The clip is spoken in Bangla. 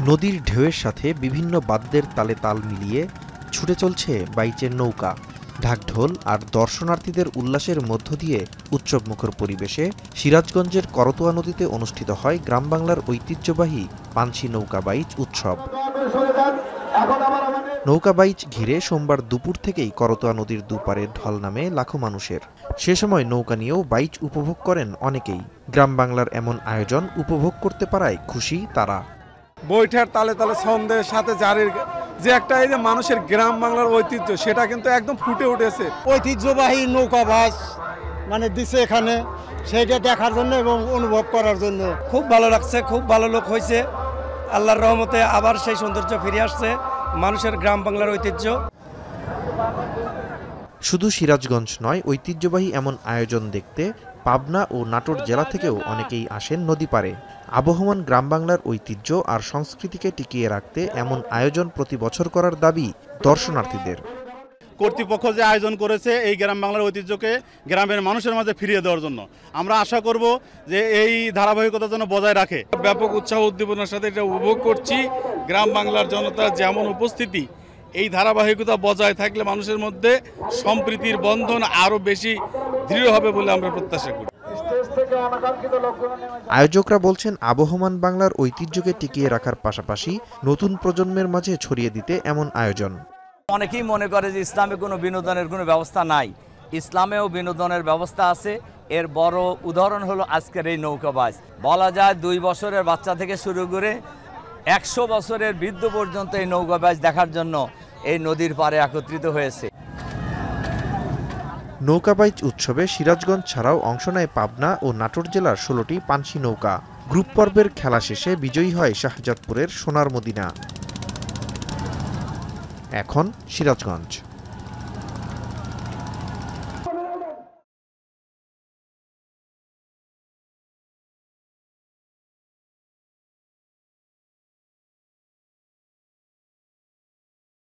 নদীর ঢেউয়ের সাথে বিভিন্ন বাদ্যের তালে তাল মিলিয়ে ছুটে চলছে বাইচের নৌকা। ঢাকঢোল আর দর্শনার্থীদের উল্লাসের মধ্য দিয়ে উৎসবমুখর পরিবেশে সিরাজগঞ্জের করতোয়া নদীতে অনুষ্ঠিত হয় গ্রাম বাংলার ঐতিহ্যবাহী পানসি নৌকা বাইচ উৎসব। নৌকা বাইচ ঘিরে সোমবার দুপুর থেকেই করতোয়া নদীর দুপারে ঢল নামে লাখো মানুষের। সে সময় নৌকা নিয়েও বাইচ উপভোগ করেন অনেকেই। গ্রাম বাংলার এমন আয়োজন উপভোগ করতে পারায় খুশি তারা। বৈঠার তালে তালে ছন্দের সাথে জারির যে একটা এই যে মানুষের গ্রাম বাংলার ঐতিহ্য, সেটা কিন্তু একদম ফুটে উঠেছে। ঐতিহ্যবাহী নৌকা বাস দিছে এখানে, সেইটা দেখার জন্য এবং অনুভব করার জন্য খুব ভালো লাগছে। খুব ভালো লোক হয়েছে, আল্লাহর রহমতে আবার সেই সৌন্দর্য ফিরে আসছে মানুষের গ্রাম বাংলার ঐতিহ্য। শুধু সিরাজগঞ্জ নয়, ঐতিহ্যবাহী এমন আয়োজন দেখতে পাবনা ও নাটোর জেলা থেকেও অনেকেই আসেন নদী পারে। আবহমান গ্রাম বাংলার ঐতিহ্য আর সংস্কৃতিকে টিকিয়ে রাখতে এমন আয়োজন প্রতি বছর করার দাবি দর্শনার্থীদের। কর্তৃপক্ষ যে আয়োজন করেছে এই গ্রাম বাংলার ঐতিহ্যকে গ্রামের মানুষের মাঝে ফিরিয়ে দেওয়ার জন্য, আমরা আশা করব যে এই ধারাবাহিকতা যেন বজায় রাখে। ব্যাপক উৎসাহ উদ্দীপনার সাথে এটা উপভোগ করছি। গ্রাম বাংলার জনতার যেমন উপস্থিতি, এই ধারাবাহিকতা বজায় থাকলে মানুষের মধ্যে সম্প্রীতির বন্ধন আরও বেশি দৃঢ় হবে বলে আমরা প্রত্যাশা করি। আয়োজকরা বলছেন, আবহমান বাংলার ঐতিহ্যকে টিকিয়ে রাখার পাশাপাশি নতুন প্রজন্মের মাঝে ছড়িয়ে দিতে এমন আয়োজন। অনেকেই মনে করে যে ইসলামে কোনো বিনোদনের কোনো ব্যবস্থা নাই। ইসলামেও বিনোদনের ব্যবস্থা আছে। এর বড় উদাহরণ হলো আজকের এই নৌকাবাজ। বলা যায় 2 বছরের বাচ্চা থেকে শুরু করে 100 বছরের বৃদ্ধ পর্যন্ত এই নৌকাবাজ দেখার জন্য এই নদীর পাড়ে একত্রিত হয়েছে। নৌকাবাইচ উৎসবে সিরাজগঞ্জ ছাড়াও অংশ নেয় পাবনা ও নাটোর জেলার 16টি পানসি নৌকা। গ্রুপ পর্বের খেলা শেষে বিজয়ী হয় শাহজাদপুরের সোনার মদিনা। এখন সিরাজগঞ্জ।